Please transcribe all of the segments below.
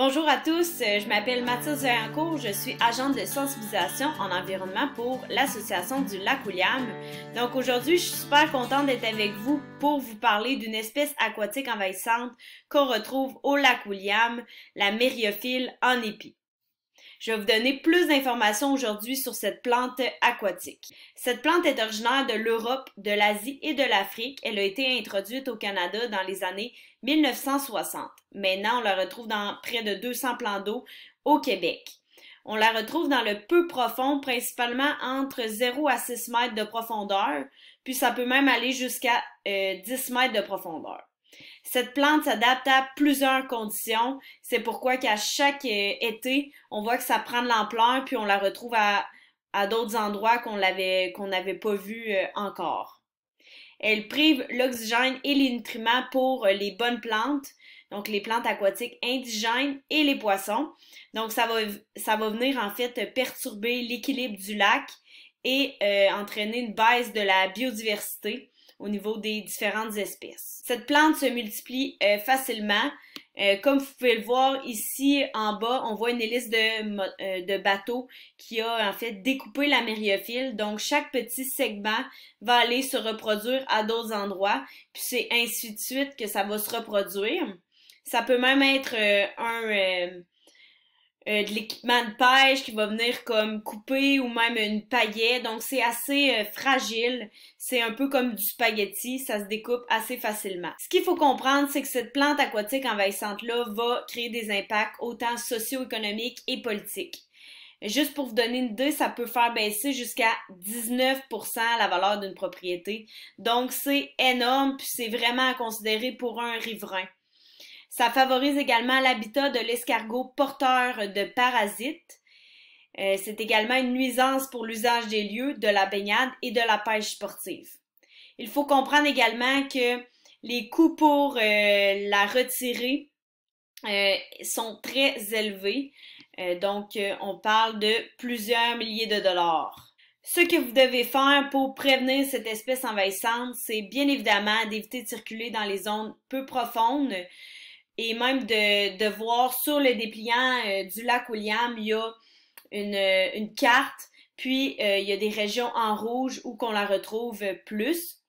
Bonjour à tous, je m'appelle Mathilde Vaillancourt, je suis agente de sensibilisation en environnement pour l'Association du lac William. Donc aujourd'hui, je suis super contente d'être avec vous pour vous parler d'une espèce aquatique envahissante qu'on retrouve au lac William, la mériophile en épi. Je vais vous donner plus d'informations aujourd'hui sur cette plante aquatique. Cette plante est originaire de l'Europe, de l'Asie et de l'Afrique. Elle a été introduite au Canada dans les années 1960. Maintenant, on la retrouve dans près de 200 plans d'eau au Québec. On la retrouve dans le peu profond, principalement entre 0 à 6 mètres de profondeur, puis ça peut même aller jusqu'à 10 mètres de profondeur. Cette plante s'adapte à plusieurs conditions. C'est pourquoi qu'à chaque été, on voit que ça prend de l'ampleur, puis on la retrouve à d'autres endroits qu'on n'avait pas vu encore. Elle prive l'oxygène et les nutriments pour les bonnes plantes, donc les plantes aquatiques indigènes et les poissons. Donc ça va venir en fait perturber l'équilibre du lac et entraîner une baisse de la biodiversité au niveau des différentes espèces. Cette plante se multiplie facilement. Comme vous pouvez le voir ici en bas, on voit une hélice de bateau qui a en fait découpé la mériophile. Donc chaque petit segment va aller se reproduire à d'autres endroits. Puis c'est ainsi de suite que ça va se reproduire. Ça peut même être de l'équipement de pêche qui va venir comme couper ou même une paillette. Donc c'est assez fragile. C'est un peu comme du spaghetti, ça se découpe assez facilement. Ce qu'il faut comprendre, c'est que cette plante aquatique envahissante-là va créer des impacts autant socio-économiques et politiques. Juste pour vous donner une idée, ça peut faire baisser jusqu'à 19% la valeur d'une propriété. Donc c'est énorme, puis c'est vraiment à considérer pour un riverain. Ça favorise également l'habitat de l'escargot porteur de parasites. C'est également une nuisance pour l'usage des lieux, de la baignade et de la pêche sportive. Il faut comprendre également que les coûts pour la retirer sont très élevés. Donc, on parle de plusieurs milliers de dollars. Ce que vous devez faire pour prévenir cette espèce envahissante, c'est bien évidemment d'éviter de circuler dans les zones peu profondes, et même de voir sur le dépliant du lac William, il y a une carte, puis il y a des régions en rouge où qu'on la retrouve plus.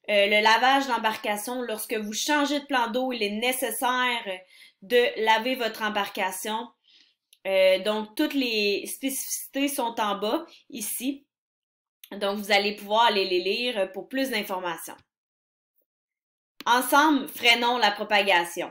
Le lavage d'embarcation, lorsque vous changez de plan d'eau, il est nécessaire de laver votre embarcation. Donc, toutes les spécificités sont en bas, ici. Donc, vous allez pouvoir aller les lire pour plus d'informations. Ensemble, freinons la propagation.